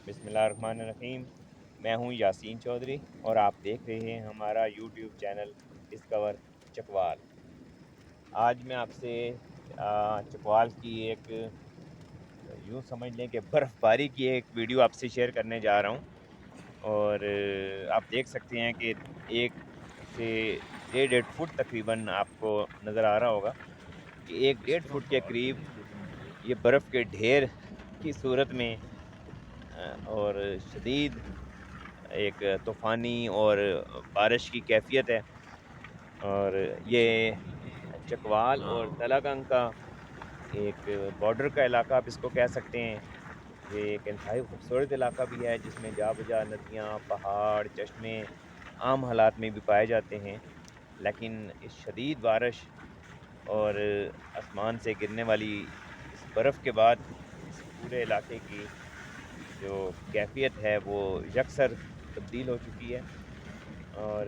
بسم اللہ الرحمن الرحیم۔ میں ہوں یاسین چودھری اور آپ دیکھ رہے ہیں ہمارا یوٹیوب چینل ڈسکور چکوال۔ آج میں آپ سے چکوال کی ایک یوں سمجھ لیں کہ برف باری کی ایک ویڈیو آپ سے شیئر کرنے جا رہا ہوں، اور آپ دیکھ سکتے ہیں کہ 1 سے 1.5 فٹ تقریباً آپ کو نظر آ رہا ہوگا کہ 1 1.5 فٹ کے قریب یہ برف کے ڈھیر کی صورت میں اور شدید ایک طوفانی اور بارش کی کیفیت ہے۔ اور یہ چکوال اور تلہ گنگ کا ایک بارڈر کا علاقہ آپ اس کو کہہ سکتے ہیں۔ یہ ایک انتہائی خوبصورت علاقہ بھی ہے جس میں جا بجا ندیاں، پہاڑ، چشمے عام حالات میں بھی پائے جاتے ہیں، لیکن اس شدید بارش اور آسمان سے گرنے والی اس برف کے بعد اس پورے علاقے کی جو کیفیت ہے وہ یکسر تبدیل ہو چکی ہے۔ اور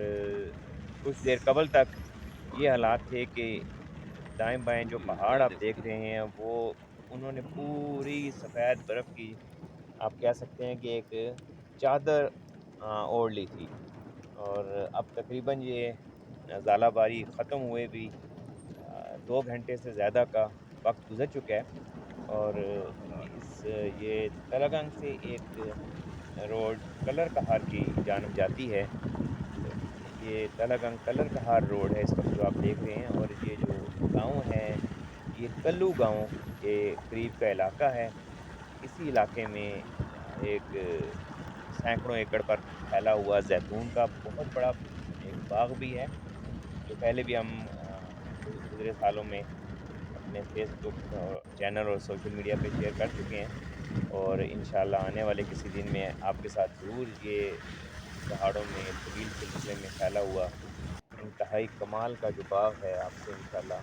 کچھ دیر قبل تک یہ حالات تھے کہ دائیں بائیں جو پہاڑ آپ دیکھ رہے ہیں وہ انہوں نے پوری سفید برف کی آپ کہہ سکتے ہیں کہ ایک چادر اوڑھ لی تھی۔ اور اب تقریباً یہ ژالہ باری ختم ہوئے بھی 2 گھنٹے سے زیادہ کا وقت گزر چکا ہے۔ اور یہ تلہ گنگ سے ایک روڈ کلر کہار کی جانب جاتی ہے۔ یہ تلہ گنگ کلر کہار روڈ ہے اس وقت جو آپ دیکھ رہے ہیں، اور یہ جو گاؤں ہے یہ کلو گاؤں کے قریب کا علاقہ ہے۔ اسی علاقے میں ایک سینکڑوں ایکڑ پر پھیلا ہوا زیتون کا بہت بڑا ایک باغ بھی ہے، جو پہلے بھی ہم گزرے سالوں میں اپنے فیس بک چینل اور سوشل میڈیا پہ شیئر کر چکے ہیں، اور انشاءاللہ آنے والے کسی دن میں آپ کے ساتھ ضرور یہ پہاڑوں میں طویل سلسلے میں پھیلا ہوا انتہائی کمال کا جو باغ ہے آپ سے انشاءاللہ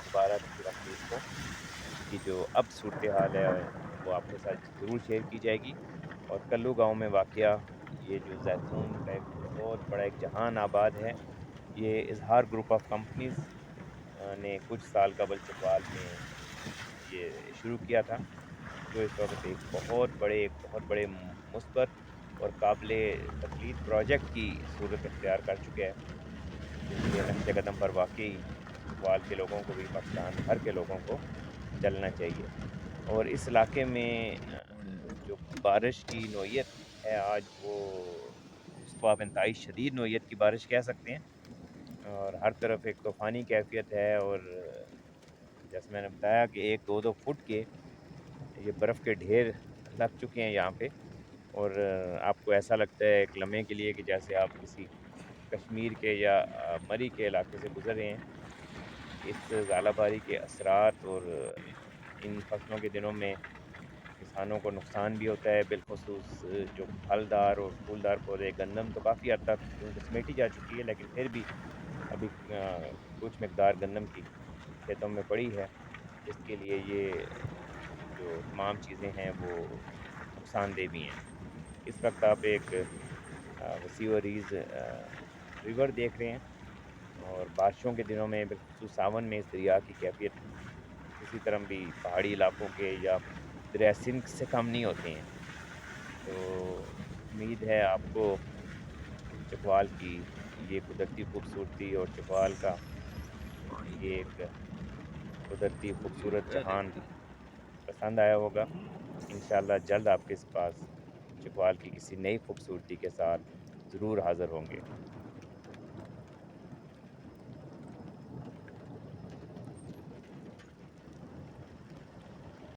دوبارہ کسی وقت اس کی جو اب صورتحال ہے وہ آپ کے ساتھ ضرور شیئر کی جائے گی۔ اور کلو گاؤں میں واقعہ یہ جو زیتون کا ایک بہت بڑا ایک جہان آباد ہے، یہ اظہار گروپ آف کمپنیز نے کچھ سال قبل چکوال میں یہ شروع کیا تھا، جو اس وقت ایک بہت بڑے مثبت اور قابل تقلید پروجیکٹ کی صورت اختیار کر چکے ہیں، جس کے نقش قدم پر واقعی چکوال کے لوگوں کو بھی پاکستان بھر کے لوگوں کو چلنا چاہیے۔ اور اس علاقے میں جو بارش کی نوعیت ہے آج وہ اس کو آپ انتہائی شدید نوعیت کی بارش کہہ سکتے ہیں، اور ہر طرف ایک طوفانی کیفیت ہے۔ اور جیسے میں نے بتایا کہ 1 2 2 فٹ کے یہ برف کے ڈھیر لگ چکے ہیں یہاں پہ، اور آپ کو ایسا لگتا ہے ایک لمحے کے لیے کہ جیسے آپ کسی کشمیر کے یا مری کے علاقے سے گزر رہے ہیں۔ اس ژالہ باری کے اثرات اور ان فصلوں کے دنوں میں کسانوں کو نقصان بھی ہوتا ہے، بالخصوص جو پھلدار اور پھولدار پودے، گندم تو کافی حد تک کیونکہ سمیٹی جا چکی ہے، لیکن پھر بھی ابھی کچھ مقدار گندم کی کھیتوں میں پڑی ہے، جس کے لیے یہ جو تمام چیزیں ہیں وہ نقصان دہ بھی ہیں۔ اس وقت آپ ایک وسیع و عریض ریور دیکھ رہے ہیں، اور بارشوں کے دنوں میں بالخصوص ساون میں اس دریا کی کیفیت کسی طرح بھی پہاڑی علاقوں کے یا دریا سندھ سے کم نہیں ہوتے ہیں۔ تو امید ہے آپ کو چکوال کی یہ قدرتی خوبصورتی اور چکوال کا یہ ایک قدرتی خوبصورت جہان پسند آیا ہوگا۔ انشاءاللہ جلد آپ کے پاس چکوال کی کسی نئی خوبصورتی کے ساتھ ضرور حاضر ہوں گے۔